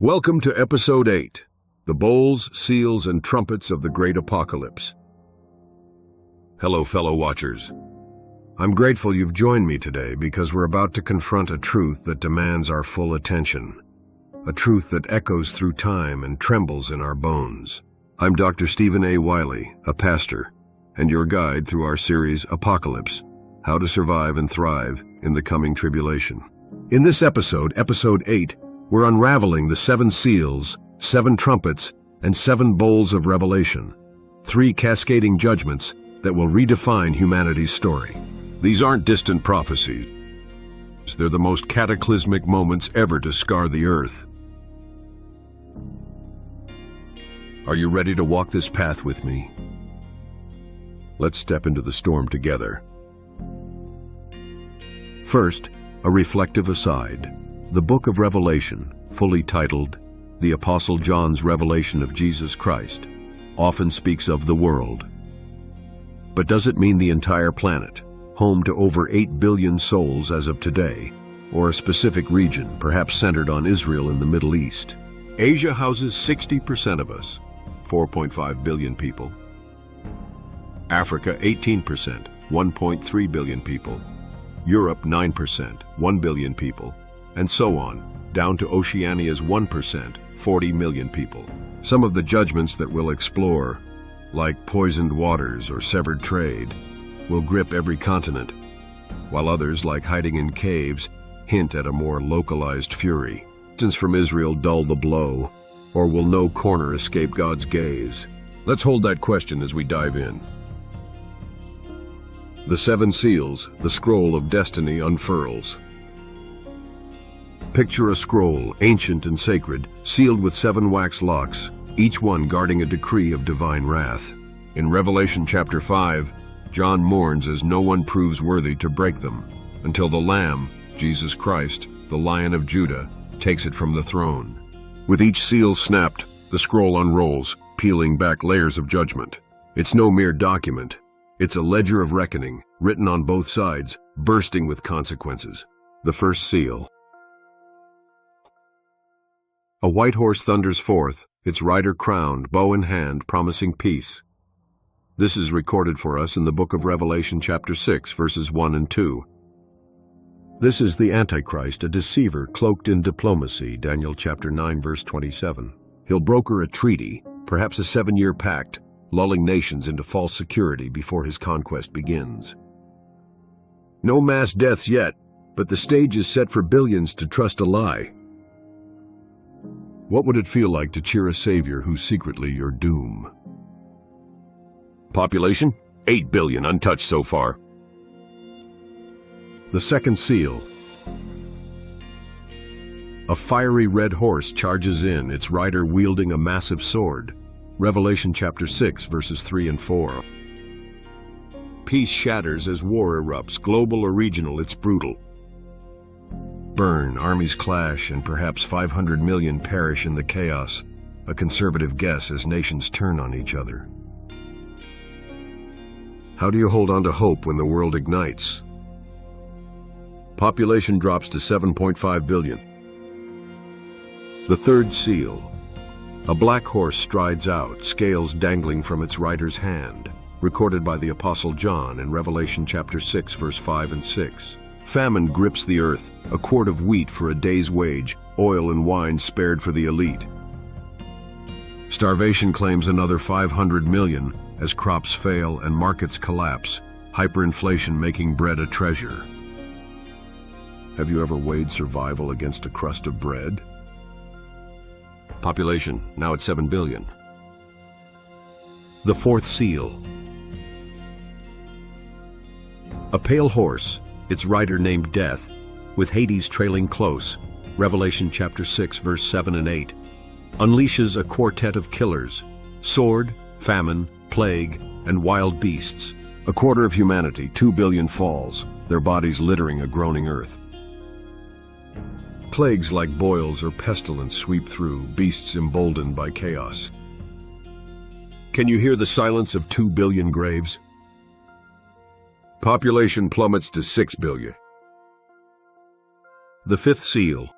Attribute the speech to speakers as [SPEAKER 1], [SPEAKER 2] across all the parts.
[SPEAKER 1] Welcome to Episode 8, The Bowls, Seals, and Trumpets of the Great Apocalypse. Hello, fellow watchers. I'm grateful you've joined me today because we're about to confront a truth that demands our full attention. A truth that echoes through time and trembles in our bones. I'm Dr. Stephen A. Wiley, a pastor, and your guide through our series Apocalypse, How to Survive and Thrive in the Coming Tribulation. In this episode, Episode 8, we're unraveling the 7 seals, 7 trumpets, and 7 bowls of revelation, 3 cascading judgments that will redefine humanity's story. These aren't distant prophecies. They're the most cataclysmic moments ever to scar the earth. Are you ready to walk this path with me? Let's step into the storm together. First, a reflective aside. The book of Revelation, fully titled The Apostle John's Revelation of Jesus Christ, often speaks of the world. But does it mean the entire planet, home to over 8 billion souls as of today, or a specific region, perhaps centered on Israel in the Middle East? Asia houses 60% of us, 4.5 billion people. Africa 18%, 1.3 billion people. Europe 9%, 1 billion people. And so on, down to Oceania's 1%, 40 million people. Some of the judgments that we'll explore, like poisoned waters or severed trade, will grip every continent, while others, like hiding in caves, hint at a more localized fury. Since from Israel dull the blow, or will no corner escape God's gaze? Let's hold that question as we dive in. The 7 seals, the scroll of destiny unfurls. Picture a scroll, ancient and sacred, sealed with 7 wax locks, each one guarding a decree of divine wrath. In Revelation chapter 5, John mourns as no one proves worthy to break them, until the Lamb, Jesus Christ, the Lion of Judah, takes it from the throne. With each seal snapped, the scroll unrolls, peeling back layers of judgment. It's no mere document. It's a ledger of reckoning, written on both sides, bursting with consequences. The first seal. A white horse thunders forth, its rider crowned, bow in hand, promising peace. This is recorded for us in the book of Revelation chapter 6, verses 1 and 2. This is the Antichrist, a deceiver cloaked in diplomacy, Daniel chapter 9, verse 27. He'll broker a treaty, perhaps a 7-year pact, lulling nations into false security before his conquest begins. No mass deaths yet, but the stage is set for billions to trust a lie. What would it feel like to cheer a savior who's secretly your doom? Population? 8 billion untouched so far. The second seal. A fiery red horse charges in, its rider wielding a massive sword. Revelation chapter 6, verses 3 and 4. Peace shatters as war erupts, global or regional, it's brutal. Burn, armies clash, and perhaps 500 million perish in the chaos, a conservative guess as nations turn on each other. How do you hold on to hope when the world ignites? Population drops to 7.5 billion. The third seal. A black horse strides out, scales dangling from its rider's hand, recorded by the Apostle John in Revelation chapter 6, verse 5 and 6. Famine grips the earth, a quart of wheat for a day's wage, oil and wine spared for the elite. Starvation claims another 500 million as crops fail and markets collapse, hyperinflation making bread a treasure. Have you ever weighed survival against a crust of bread? Population, now at 7 billion. The fourth seal. A pale horse, its rider named Death, with Hades trailing close, Revelation chapter 6, verse 7 and 8, unleashes a quartet of killers, sword, famine, plague, and wild beasts. A quarter of humanity, 2 billion falls, their bodies littering a groaning earth. Plagues like boils or pestilence sweep through, beasts emboldened by chaos. Can you hear the silence of 2 billion graves? Population plummets to 6 billion. The fifth seal.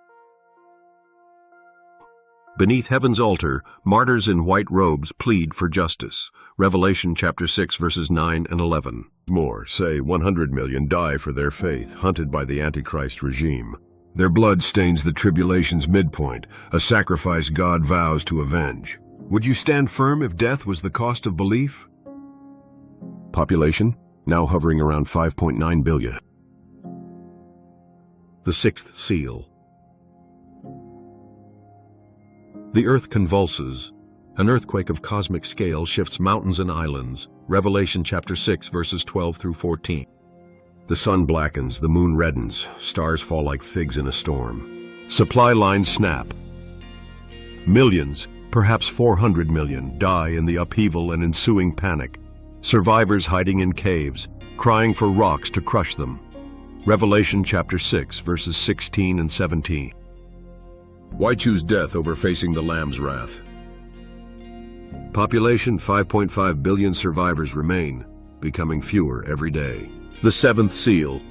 [SPEAKER 1] Beneath heaven's altar, martyrs in white robes plead for justice. Revelation chapter 6, verses 9 and 11. More, say 100 million die for their faith, hunted by the Antichrist regime. Their blood stains the tribulation's midpoint, a sacrifice God vows to avenge. Would you stand firm if death was the cost of belief? Population, now hovering around 5.9 billion. The sixth seal. The earth convulses. An earthquake of cosmic scale shifts mountains and islands. Revelation chapter 6, verses 12 through 14. The sun blackens, the moon reddens, stars fall like figs in a storm. Supply lines snap. Millions, perhaps 400 million, die in the upheaval and ensuing panic. Survivors hiding in caves, crying for rocks to crush them. Revelation chapter 6, verses 16 and 17. Why choose death over facing the Lamb's wrath? Population 5.5 billion survivors remain, becoming fewer every day. The seventh seal.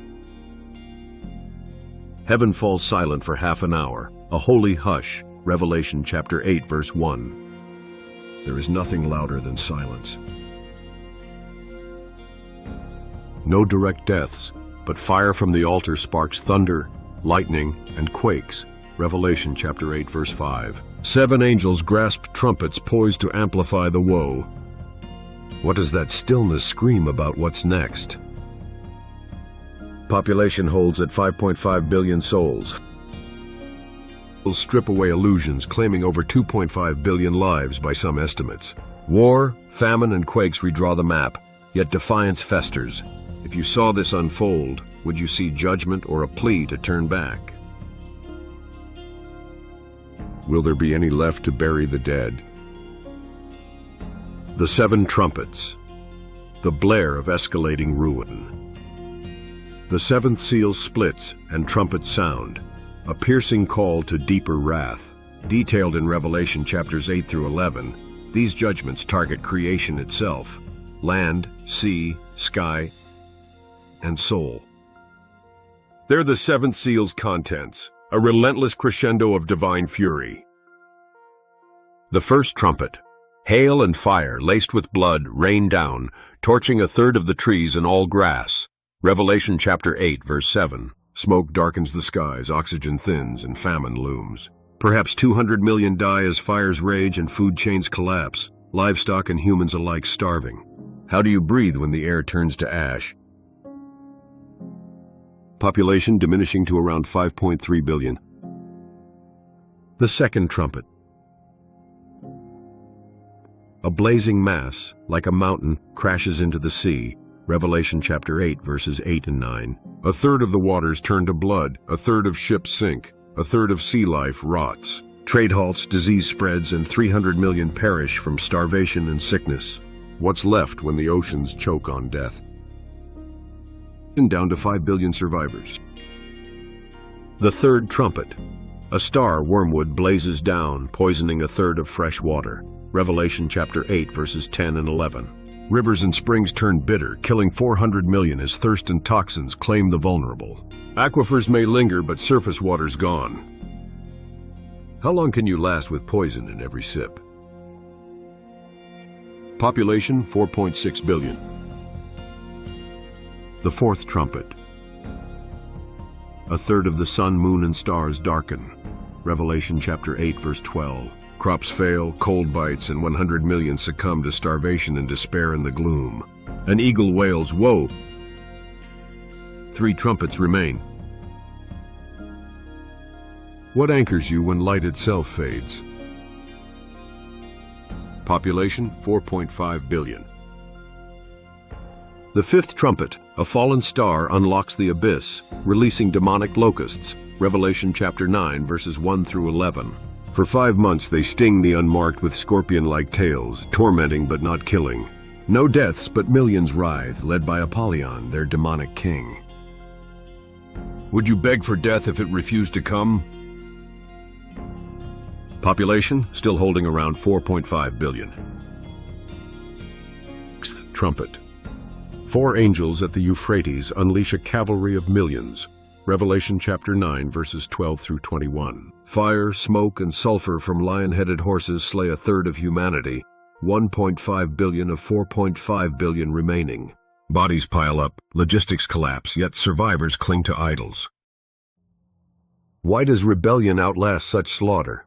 [SPEAKER 1] Heaven falls silent for half an hour, a holy hush. Revelation chapter 8, verse 1. There is nothing louder than silence. No direct deaths, but fire from the altar sparks thunder, lightning, and quakes. Revelation chapter 8, verse 5. 7 angels grasp trumpets poised to amplify the woe. What does that stillness scream about what's next? Population holds at 5.5 billion souls. Will strip away illusions, claiming over 2.5 billion lives by some estimates. War, famine, and quakes redraw the map, yet defiance festers. If you saw this unfold, would you see judgment or a plea to turn back? Will there be any left to bury the dead? The 7 trumpets, the blare of escalating ruin. The seventh seal splits and trumpets sound, a piercing call to deeper wrath. Detailed in Revelation chapters 8 through 11, these judgments target creation itself, land, sea, sky, and soul. They're the seventh seal's contents, a relentless crescendo of divine fury. The first trumpet. Hail and fire laced with blood rain down, torching a third of the trees and all grass. Revelation chapter 8, verse 7. Smoke darkens the skies, oxygen thins, and famine looms. Perhaps 200 million die as fires rage and food chains collapse, livestock and humans alike starving. How do you breathe when the air turns to ash? Population diminishing to around 5.3 billion. The second trumpet. A blazing mass, like a mountain, crashes into the sea. Revelation chapter 8, verses 8 and 9. A third of the waters turn to blood, a third of ships sink, a third of sea life rots. Trade halts, disease spreads, and 300 million perish from starvation and sickness. What's left when the oceans choke on death? And down to 5 billion survivors. The third trumpet. A star wormwood blazes down, poisoning a third of fresh water. Revelation chapter 8, verses 10 and 11. Rivers and springs turn bitter, killing 400 million as thirst and toxins claim the vulnerable. Aquifers may linger, but surface water's gone. How long can you last with poison in every sip? Population 4.6 billion. The fourth trumpet. A third of the sun, moon, and stars darken. Revelation chapter 8, verse 12. Crops fail, cold bites, and 100 million succumb to starvation and despair in the gloom. An eagle wails, "Woe!" 3 trumpets remain. What anchors you when light itself fades? Population 4.5 billion. The fifth trumpet, a fallen star, unlocks the abyss, releasing demonic locusts. Revelation chapter 9, verses 1 through 11. For 5 months they sting the unmarked with scorpion-like tails, tormenting but not killing. No deaths, but millions writhe, led by Apollyon, their demonic king. Would you beg for death if it refused to come? Population still holding around 4.5 billion. Sixth trumpet. 4 angels at the Euphrates unleash a cavalry of millions. Revelation chapter 9, verses 12 through 21. Fire, smoke, and sulfur from lion-headed horses slay a third of humanity, 1.5 billion of 4.5 billion remaining. Bodies pile up, logistics collapse, yet survivors cling to idols. Why does rebellion outlast such slaughter?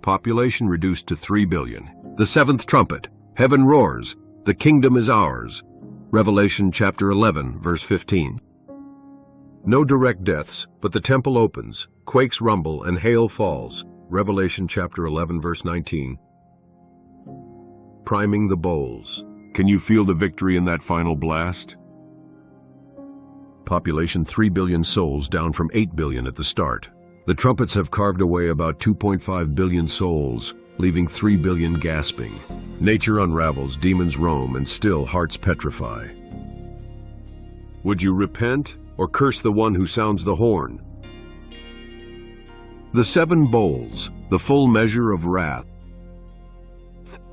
[SPEAKER 1] Population reduced to 3 billion. The seventh trumpet. Heaven roars. The kingdom is ours. Revelation chapter 11, verse 15. No direct deaths, but the temple opens, quakes rumble, and hail falls. Revelation chapter 11, verse 19. Priming the bowls. Can you feel the victory in that final blast? Population 3 billion souls, down from 8 billion at the start. The trumpets have carved away about 2.5 billion souls, leaving 3 billion gasping. Nature unravels, demons roam, and still hearts petrify. Would you repent or curse the one who sounds the horn? The 7 bowls, the full measure of wrath.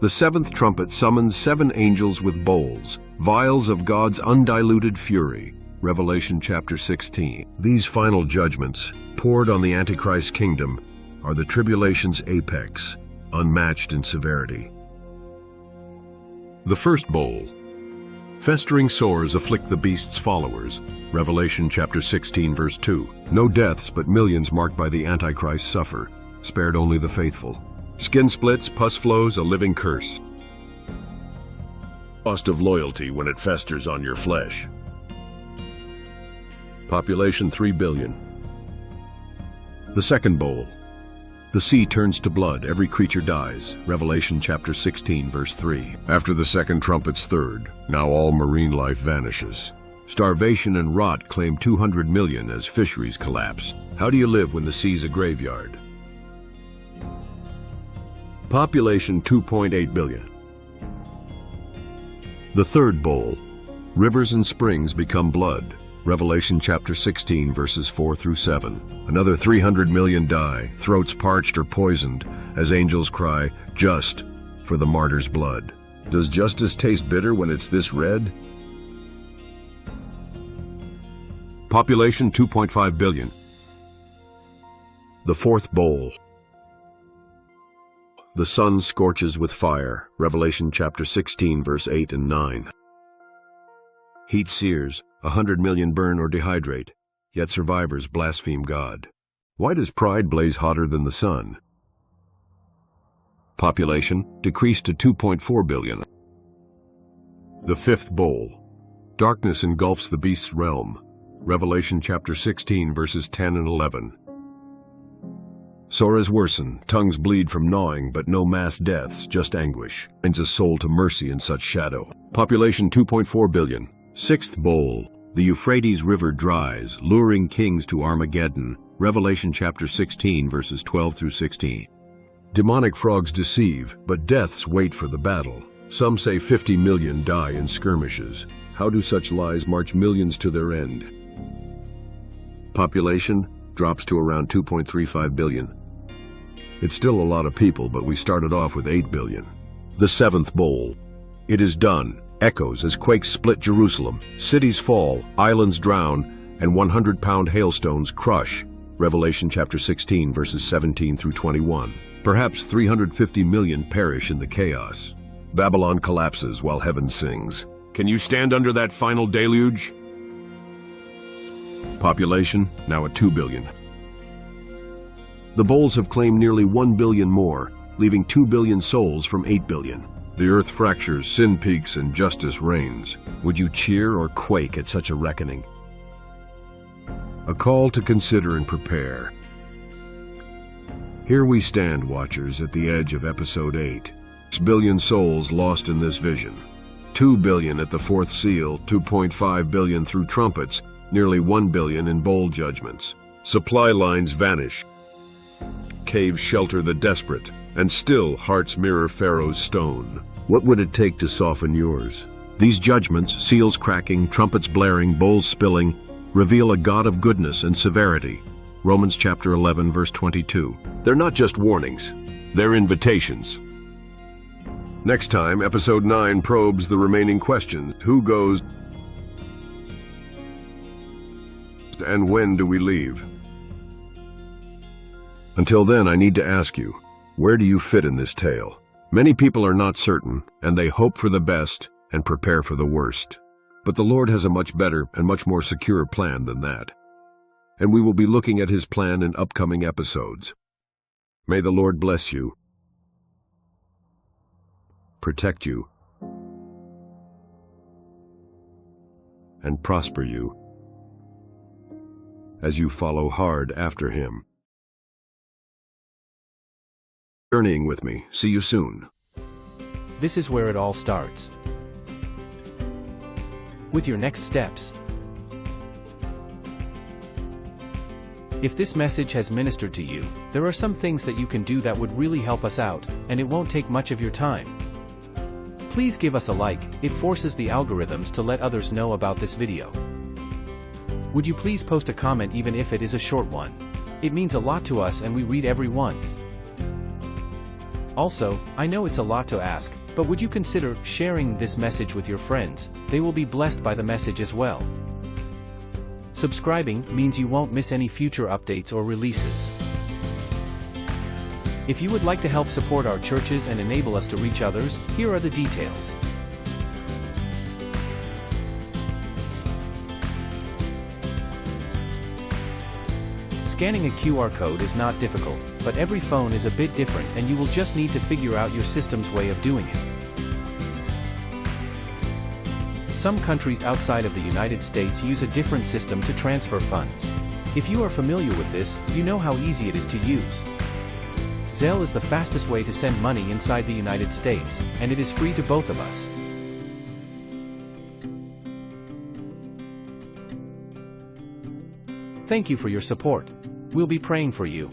[SPEAKER 1] The seventh trumpet summons 7 angels with bowls, vials of God's undiluted fury. Revelation chapter 16. These final judgments, poured on the Antichrist kingdom, are the tribulation's apex, unmatched in severity. The first bowl. Festering sores afflict the beast's followers. Revelation chapter 16, verse 2. No deaths, but millions marked by the Antichrist suffer, spared only the faithful. Skin splits, pus flows, a living curse. Cost of loyalty when it festers on your flesh. Population 3 billion. The second bowl. The sea turns to blood, every creature dies. Revelation chapter 16, verse 3. After the second trumpet's third, now all marine life vanishes. Starvation and rot claim 200 million as fisheries collapse. How do you live when the sea's a graveyard? Population 2.8 billion. The third bowl. Rivers and springs become blood. Revelation chapter 16, verses 4 through 7. Another 300 million die, throats parched or poisoned, as angels cry, "Just," for the martyr's blood. Does justice taste bitter when it's this red? Population 2.5 billion. The fourth bowl. The sun scorches with fire. Revelation chapter 16, verse 8 and 9. Heat sears, 100 million burn or dehydrate, yet survivors blaspheme God. Why does pride blaze hotter than the sun? Population decreased to 2.4 billion. The fifth bowl. Darkness engulfs the beast's realm. Revelation chapter 16, verses 10 and 11. Sores worsen, tongues bleed from gnawing, but no mass deaths, just anguish. Finds a soul to mercy in such shadow. Population 2.4 billion. Sixth bowl. The Euphrates River dries, luring kings to Armageddon. Revelation chapter 16, verses 12 through 16. Demonic frogs deceive, but deaths wait for the battle. Some say 50 million die in skirmishes. How do such lies march millions to their end? Population drops to around 2.35 billion. It's still a lot of people, but we started off with 8 billion. The seventh bowl. It is done. Echoes as quakes split Jerusalem. Cities fall, islands drown, and 100-pound hailstones crush. Revelation chapter 16, verses 17 through 21. Perhaps 350 million perish in the chaos. Babylon collapses while heaven sings. Can you stand under that final deluge? Population now at 2 billion. The bowls have claimed nearly 1 billion more, leaving 2 billion souls from 8 billion. The earth fractures, sin peaks, and justice reigns. Would you cheer or quake at such a reckoning? A call to consider and prepare. Here we stand, watchers, at the edge of episode 8. 6 billion souls lost in this vision. 2 billion at the fourth seal, 2.5 billion through trumpets, nearly 1 billion in bowl judgments. Supply lines vanish. Caves shelter the desperate, and still hearts mirror Pharaoh's stone. What would it take to soften yours? These judgments, seals cracking, trumpets blaring, bowls spilling, reveal a God of goodness and severity. Romans chapter 11, verse 22. They're not just warnings, they're invitations. Next time, episode 9 probes the remaining questions. Who goes? And when do we leave? Until then, I need to ask you, where do you fit in this tale? Many people are not certain, and they hope for the best and prepare for the worst. But the Lord has a much better and much more secure plan than that. And we will be looking at his plan in upcoming episodes. May the Lord bless you, protect you, and prosper you as you follow hard after him. Journeying with me. See you soon.
[SPEAKER 2] This is where it all starts. With your next steps. If this message has ministered to you, there are some things that you can do that would really help us out, and it won't take much of your time. Please give us a like, it forces the algorithms to let others know about this video. Would you please post a comment even if it is a short one? It means a lot to us and we read every one. Also, I know it's a lot to ask, but would you consider sharing this message with your friends? They will be blessed by the message as well. Subscribing means you won't miss any future updates or releases. If you would like to help support our churches and enable us to reach others, here are the details. Scanning a QR code is not difficult, but every phone is a bit different and you will just need to figure out your system's way of doing it. Some countries outside of the United States use a different system to transfer funds. If you are familiar with this, you know how easy it is to use. Zelle is the fastest way to send money inside the United States, and it is free to both of us. Thank you for your support. We'll be praying for you.